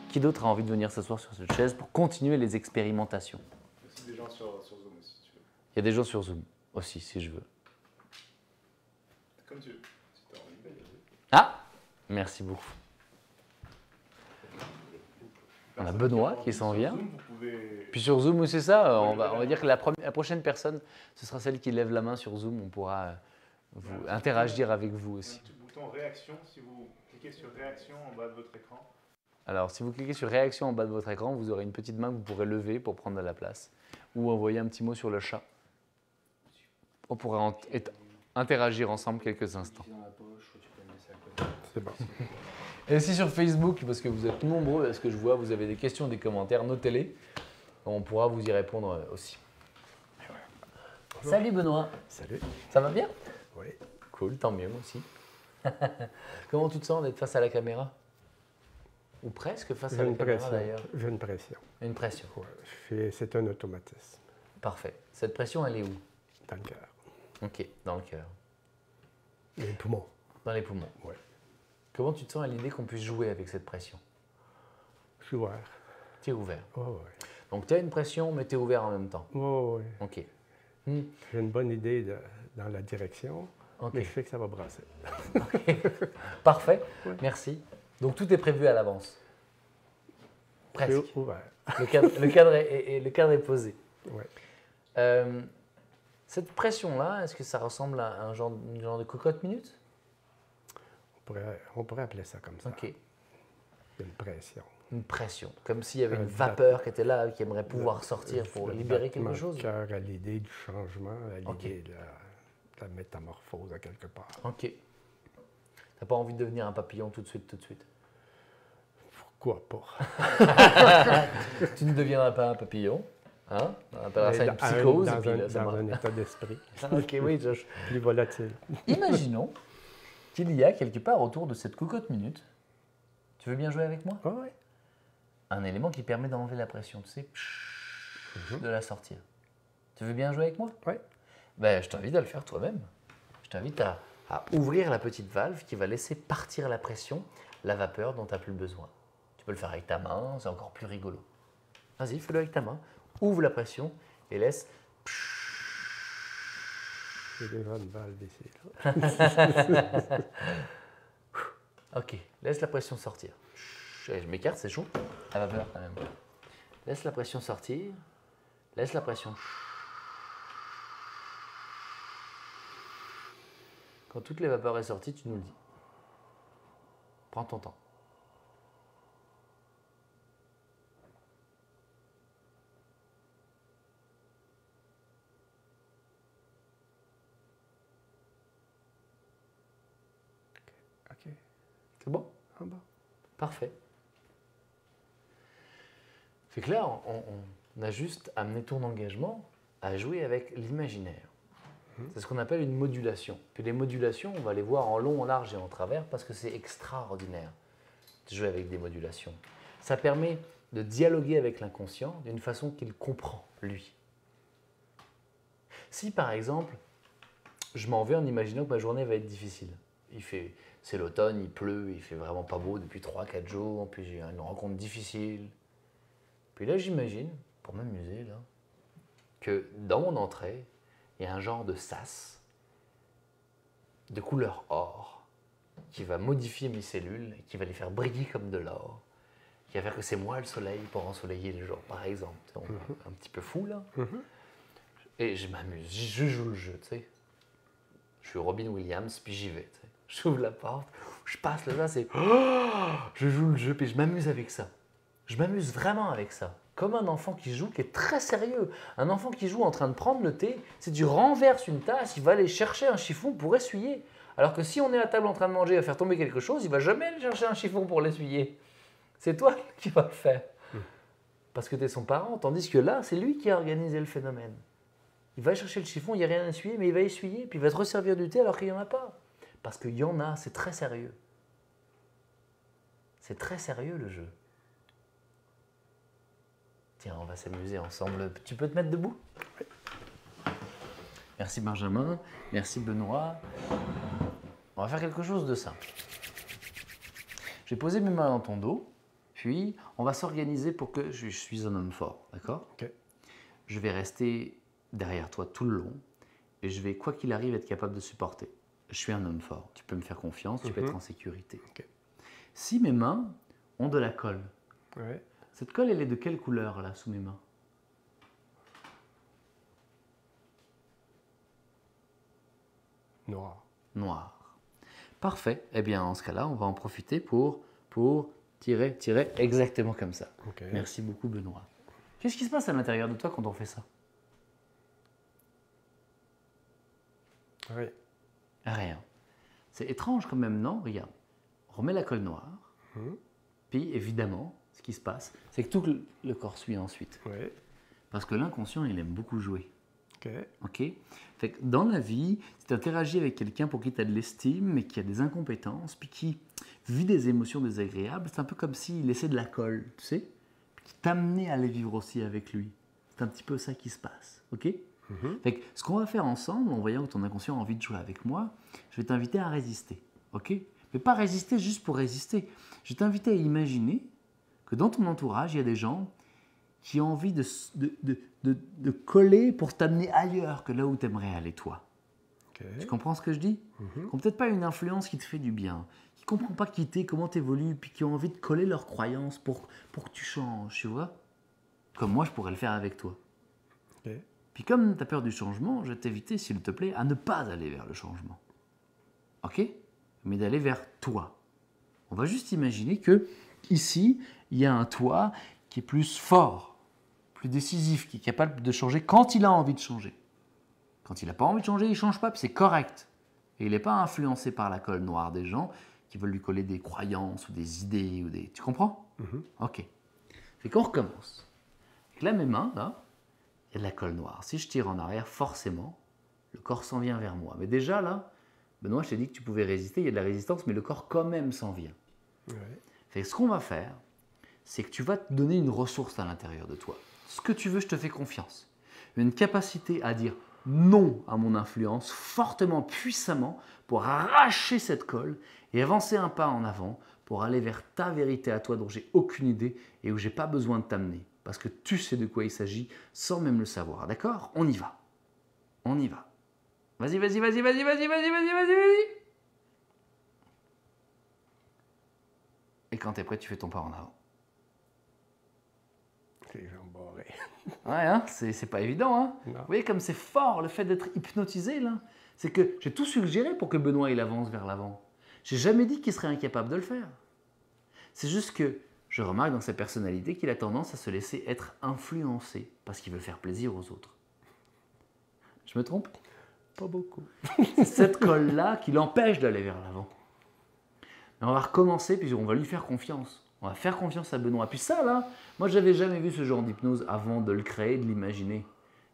Qui d'autre a envie de venir s'asseoir sur cette chaise pour continuer les expérimentations? Il y a aussi des gens sur Zoom aussi, si tu veux. Il y a des gens sur Zoom aussi, si je veux. Comme tu veux. Si tu as envie, vas-y. Ah, merci beaucoup. On a Benoît qui s'en vient. Zoom, vous pouvez... Puis sur Zoom, c'est ça, on va dire que la prochaine personne, ce sera celle qui lève la main sur Zoom. On pourra interagir avec vous aussi. Un petit bouton réaction, si vous cliquez sur réaction en bas de votre écran. Alors, si vous cliquez sur réaction en bas de votre écran, vous aurez une petite main que vous pourrez lever pour prendre de la place. Ou envoyer un petit mot sur le chat. On pourra interagir ensemble quelques instants. C'est bon. Et aussi sur Facebook, parce que vous êtes nombreux à ce que je vois, vous avez des questions, des commentaires, notez-les. On pourra vous y répondre aussi. Salut Benoît. Salut. Ça va bien? Oui. Cool, tant mieux, moi aussi. Comment tu te sens d'être face à la caméra? Ou presque face à la caméra d'ailleurs? J'ai une pression. Une pression. Ouais, c'est un automatisme. Parfait. Cette pression, elle est où? Dans le cœur. Ok, dans le cœur. Les poumons. Dans les poumons. Oui. Comment tu te sens à l'idée qu'on puisse jouer avec cette pression? Je suis ouvert. Tu es ouvert. Oui, oui. Donc tu as une pression, mais tu es ouvert en même temps. Oui, oui. Ok. J'ai une bonne idée dans la direction, Ok. mais je sais que ça va brasser. Parfait, Ouais. merci. Donc tout est prévu à l'avance. Je Presque. suis ouvert. Le cadre est posé. Oui. Cette pression-là, est-ce que ça ressemble à un genre de cocotte minute? On pourrait appeler ça comme ça. Ok. Il y a une pression. Une pression, comme s'il y avait une Un vapeur qui était là, qui aimerait pouvoir sortir pour libérer quelque chose. Le cœur à l'idée du changement, à l'idée Ok. de la métamorphose à quelque part. Ok. T'as pas envie de devenir un papillon tout de suite, tout de suite? Pourquoi pas? Tu ne deviendras pas un papillon, hein? On appellera ça une psychose. Dans, et puis là, ça dans va. un état d'esprit Ok, oui, Josh. plus volatile. Imaginons qu'il y a quelque part autour de cette cocotte minute, tu veux bien jouer avec moi? Ah oui. Un élément qui permet d'enlever la pression, tu sais, de la sortir. Tu veux bien jouer avec moi? Oui. Ben, je t'invite à le faire toi-même. Je t'invite à ouvrir la petite valve qui va laisser partir la pression, la vapeur dont tu n'as plus besoin. Tu peux le faire avec ta main, c'est encore plus rigolo. Vas-y, fais-le avec ta main. Ouvre la pression et laisse. J'ai déjà une valve ici. Là. Ok, laisse la pression sortir. Je m'écarte, c'est chaud. La vapeur quand même. Laisse la pression sortir. Laisse la pression. Quand toutes les vapeurs sont sorties, tu nous le dis. Prends ton temps. OK. C'est bon? Ah bon. Parfait. C'est que là, on a juste amené ton engagement à jouer avec l'imaginaire. C'est ce qu'on appelle une modulation. Puis les modulations, on va les voir en long, en large et en travers parce que c'est extraordinaire de jouer avec des modulations. Ça permet de dialoguer avec l'inconscient d'une façon qu'il comprend, lui. Si par exemple, je m'en vais en imaginant que ma journée va être difficile. C'est l'automne, il pleut, il fait vraiment pas beau depuis 3-4 jours, puis j'ai une rencontre difficile. Puis là, j'imagine, pour m'amuser, là, que dans mon entrée, il y a un genre de sas de couleur or qui va modifier mes cellules, et qui va les faire briller comme de l'or, qui va faire que c'est moi le soleil pour ensoleiller les gens, par exemple. On est un petit peu fou, là. Et je m'amuse, je joue le jeu, tu sais. Je suis Robin Williams, puis j'y vais, tu sais. J'ouvre la porte, je passe là, c'est... je joue le jeu, puis je m'amuse avec ça. Je m'amuse vraiment avec ça. Comme un enfant qui joue, qui est très sérieux. Un enfant qui joue en train de prendre le thé, si tu renverses une tasse, il va aller chercher un chiffon pour essuyer. Alors que si on est à table en train de manger et à faire tomber quelque chose, il ne va jamais aller chercher un chiffon pour l'essuyer. C'est toi qui vas le faire. Parce que tu es son parent, tandis que là, c'est lui qui a organisé le phénomène. Il va chercher le chiffon, il n'y a rien à essuyer, mais il va essuyer, puis il va te resservir du thé alors qu'il n'y en a pas. Parce qu'il y en a, c'est très sérieux. C'est très sérieux le jeu. Tiens, on va s'amuser ensemble. Tu peux te mettre debout? Merci Benjamin, merci Benoît. On va faire quelque chose de simple. Je vais poser mes mains dans ton dos Puis, on va s'organiser pour que je suis un homme fort, d'accord? Ok. Je vais rester derrière toi tout le long et je vais, quoi qu'il arrive, être capable de supporter. Je suis un homme fort. Tu peux me faire confiance, tu peux être en sécurité. Ok. Si mes mains ont de la colle, Ouais. cette colle, elle est de quelle couleur, là, sous mes mains? Noir. Noir. Parfait. Eh bien, en ce cas-là, on va en profiter pour tirer exactement comme ça. Ok. Merci beaucoup, Benoît. Qu'est-ce qui se passe à l'intérieur de toi quand on fait ça? Ouais. Rien. C'est étrange quand même, non? Regarde. On remet la colle noire. Puis, évidemment, ce qui se passe, c'est que tout le corps suit ensuite. Ouais. Parce que l'inconscient, il aime beaucoup jouer. Ok. Ok? Fait que dans la vie, si tu interagis avec quelqu'un pour qui tu as de l'estime, mais qui a des incompétences, puis qui vit des émotions désagréables, c'est un peu comme s'il laissait de la colle, tu sais? Puis qui t'amenait à aller vivre aussi avec lui. C'est un petit peu ça qui se passe. Ok? Fait que ce qu'on va faire ensemble, en voyant que ton inconscient a envie de jouer avec moi, je vais t'inviter à résister. Ok? Mais pas résister juste pour résister. Je vais t'inviter à imaginer que dans ton entourage, il y a des gens qui ont envie de coller pour t'amener ailleurs que là où tu aimerais aller toi. Ok. Tu comprends ce que je dis? Qui n'ont peut-être pas une influence qui te fait du bien, qui ne comprennent pas qui t'es, comment tu évolues, puis qui ont envie de coller leurs croyances pour que tu changes, tu vois? Comme moi, je pourrais le faire avec toi. Ok. Puis comme tu as peur du changement, je vais t'inviter, s'il te plaît, à ne pas aller vers le changement. Ok? Mais d'aller vers toi. On va juste imaginer que ici, il y a un toi qui est plus fort, plus décisif, qui est capable de changer quand il a envie de changer. Quand il n'a pas envie de changer, il ne change pas, puis c'est correct. Et il n'est pas influencé par la colle noire des gens qui veulent lui coller des croyances ou des idées. Tu comprends? Ok. Fait qu'on recommence. Donc là, mes mains, là, il y a de la colle noire. Si je tire en arrière, forcément, le corps s'en vient vers moi. Mais déjà, là, Benoît, je t'ai dit que tu pouvais résister, il y a de la résistance, mais le corps quand même s'en vient. Ouais. Fait que ce qu'on va faire, c'est que tu vas te donner une ressource à l'intérieur de toi. Ce que tu veux, je te fais confiance. Une capacité à dire non à mon influence fortement, puissamment, pour arracher cette colle et avancer un pas en avant pour aller vers ta vérité à toi dont j'ai aucune idée et où j'ai pas besoin de t'amener. Parce que tu sais de quoi il s'agit sans même le savoir. D'accord? On y va. On y va. Vas-y, vas-y, vas-y, vas-y, vas-y, vas-y, vas-y, vas-y, vas-y. Et quand tu es prêt, tu fais ton pas en avant. Les jambes barrées. Ouais, hein, c'est pas évident. Hein. Non. Vous voyez comme c'est fort le fait d'être hypnotisé là. C'est que j'ai tout suggéré pour que Benoît il avance vers l'avant. J'ai jamais dit qu'il serait incapable de le faire. C'est juste que je remarque dans sa personnalité qu'il a tendance à se laisser être influencé parce qu'il veut faire plaisir aux autres. Je me trompe? Pas beaucoup. C'est cette colle-là qui l'empêche d'aller vers l'avant. Mais on va recommencer, puis on va lui faire confiance. On va faire confiance à Benoît. Puis ça, là, moi, j'avais jamais vu ce genre d'hypnose avant de le créer, de l'imaginer.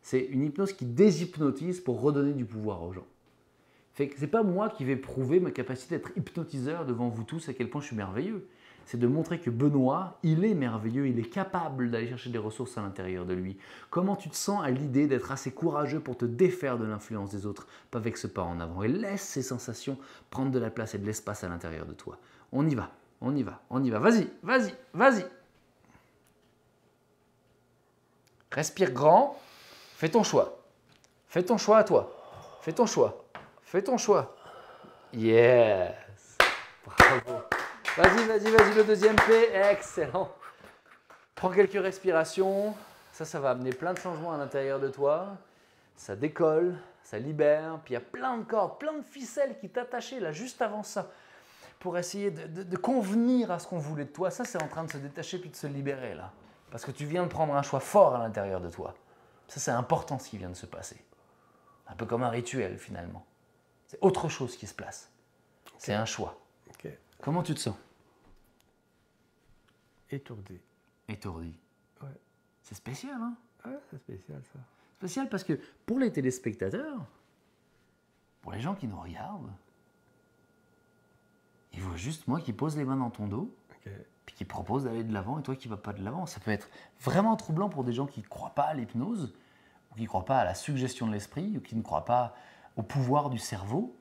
C'est une hypnose qui déshypnotise pour redonner du pouvoir aux gens. Fait que c'est pas moi qui vais prouver ma capacité d'être hypnotiseur devant vous tous à quel point je suis merveilleux. C'est de montrer que Benoît, il est merveilleux, il est capable d'aller chercher des ressources à l'intérieur de lui. Comment tu te sens à l'idée d'être assez courageux pour te défaire de l'influence des autres, pas avec ce pas en avant, et laisse ces sensations prendre de la place et de l'espace à l'intérieur de toi. On y va, on y va, on y va. Vas-y, vas-y, vas-y. Respire grand, fais ton choix. Fais ton choix à toi. Fais ton choix. Fais ton choix. Yes. Bravo. Vas-y, vas-y, vas-y, le deuxième P. Excellent. Prends quelques respirations. Ça va amener plein de changements à l'intérieur de toi. Ça décolle, ça libère. Puis il y a plein de cordes, plein de ficelles qui t'attachaient là juste avant ça pour essayer de convenir à ce qu'on voulait de toi. Ça, c'est en train de se détacher puis de se libérer là. Parce que tu viens de prendre un choix fort à l'intérieur de toi. Ça, c'est important ce qui vient de se passer. Un peu comme un rituel finalement. C'est autre chose qui se place. Okay. C'est un choix. Okay. Comment tu te sens? Étourdi. Étourdi. Ouais. C'est spécial, hein? Ouais, c'est spécial ça. Spécial parce que pour les téléspectateurs, pour les gens qui nous regardent, ils voient juste moi qui pose les mains dans ton dos, okay, puis qui propose d'aller de l'avant et toi qui ne vas pas de l'avant. Ça peut être vraiment troublant pour des gens qui ne croient pas à l'hypnose, ou qui ne croient pas à la suggestion de l'esprit, ou qui ne croient pas au pouvoir du cerveau,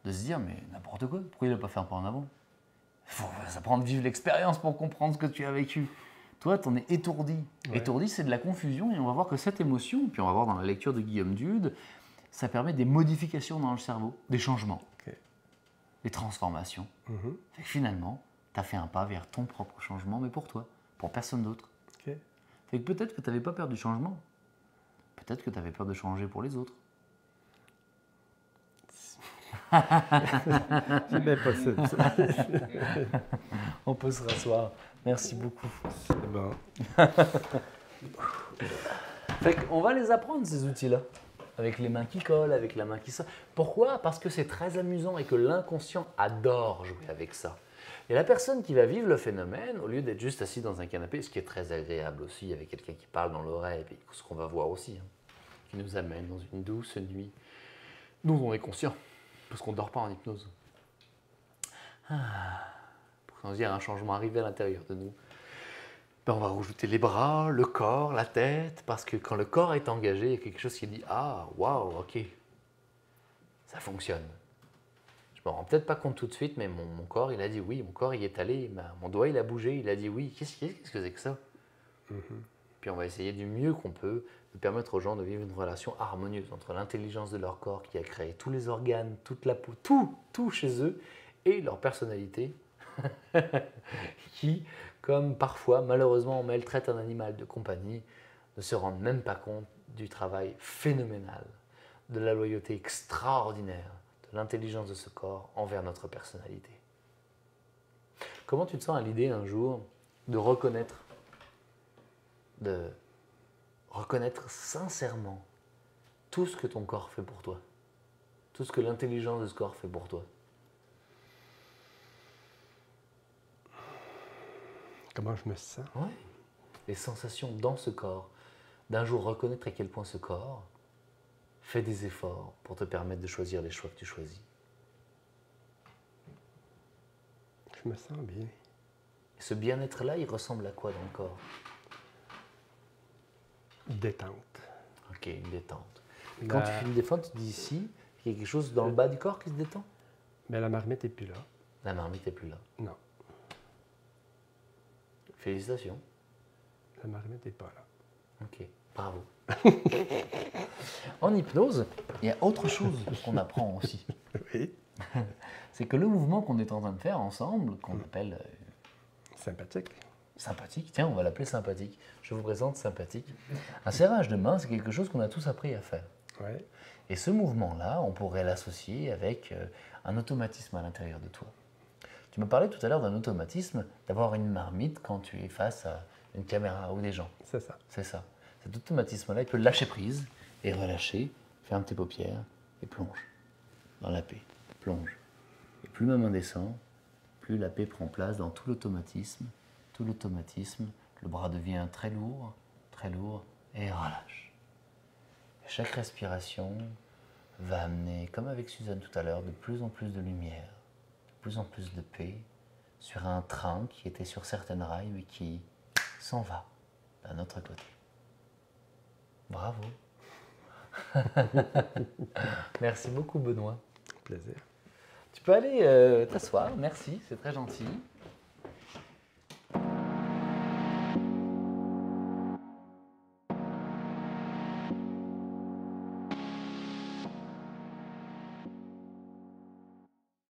de se dire mais n'importe quoi, pourquoi il n'a pas fait un pas en avant? Ça prend de vivre l'expérience pour comprendre ce que tu as vécu. Toi, tu en es étourdi. Ouais. Étourdi, c'est de la confusion et on va voir que cette émotion, puis on va voir dans la lecture de Guillaume Dude, ça permet des modifications dans le cerveau, des changements, des transformations. Fait que finalement, tu as fait un pas vers ton propre changement, mais pour toi, pour personne d'autre. Fait que peut-être que tu n'avais pas peur du changement. Peut-être que tu avais peur de changer pour les autres. C'est bien possible, ça. On peut se rasseoir. Merci beaucoup. C'est bon. Fait qu'on va les apprendre, ces outils-là. Avec les mains qui collent, avec la main qui sort. Pourquoi? Parce que c'est très amusant et que l'inconscient adore jouer avec ça. Et la personne qui va vivre le phénomène, au lieu d'être juste assis dans un canapé, ce qui est très agréable aussi, avec quelqu'un qui parle dans l'oreille, et ce qu'on va voir aussi, qui nous amène dans une douce nuit, dont on est conscient, parce qu'on ne dort pas en hypnose. Pour qu'on se dise un changement arrivé à l'intérieur de nous. Ben, on va rajouter les bras, le corps, la tête, parce que quand le corps est engagé, il y a quelque chose qui dit « Ah, waouh, ok, ça fonctionne ». Je me rends peut-être pas compte tout de suite, mais mon corps, il a dit oui, mon corps, il est allé, mon doigt, il a bougé, il a dit oui. Qu'est-ce que c'est que ça? Puis on va essayer du mieux qu'on peut de permettre aux gens de vivre une relation harmonieuse entre l'intelligence de leur corps qui a créé tous les organes, toute la peau, tout chez eux, et leur personnalité qui, comme parfois, malheureusement, on maltraite un animal de compagnie, ne se rendent même pas compte du travail phénoménal, de la loyauté extraordinaire, de l'intelligence de ce corps envers notre personnalité. Comment tu te sens à l'idée un jour de reconnaître sincèrement tout ce que ton corps fait pour toi, tout ce que l'intelligence de ce corps fait pour toi? Comment je me sens? Ouais. Les sensations dans ce corps, d'un jour reconnaître à quel point ce corps fait des efforts pour te permettre de choisir les choix que tu choisis. Je me sens bien. Et ce bien-être-là, il ressemble à quoi dans le corps? Détente. Ok, une détente. Et quand tu fais une détente, tu dis ici, il y a quelque chose dans le bas du corps qui se détend? Mais la marmite n'est plus là. La marmite n'est plus là. Non, Félicitations. la marmite n'est pas là. Ok, bravo. En hypnose, il y a autre chose qu'on apprend aussi. Oui. C'est que le mouvement qu'on est en train de faire ensemble, qu'on appelle Sympathique. sympathique, tiens, on va l'appeler sympathique. Je vous présente sympathique. Un serrage de main, c'est quelque chose qu'on a tous appris à faire. Ouais. Et ce mouvement-là, on pourrait l'associer avec un automatisme à l'intérieur de toi. Tu me parlais tout à l'heure d'un automatisme, d'avoir une marmite quand tu es face à une caméra ou des gens. C'est ça. C'est ça. Cet automatisme-là, il peut lâcher prise et relâcher, ferme tes paupières et plonge dans la paix. Plonge. Et plus ma main descend, plus la paix prend place dans tout l'automatisme. Tout l'automatisme, le bras devient très lourd et relâche. Et chaque respiration va amener, comme avec Suzanne tout à l'heure, de plus en plus de lumière, de plus en plus de paix sur un train qui était sur certaines rails mais qui s'en va d'un autre côté. Bravo. Merci beaucoup Benoît. Plaisir. Tu peux aller t'asseoir, merci, c'est très gentil.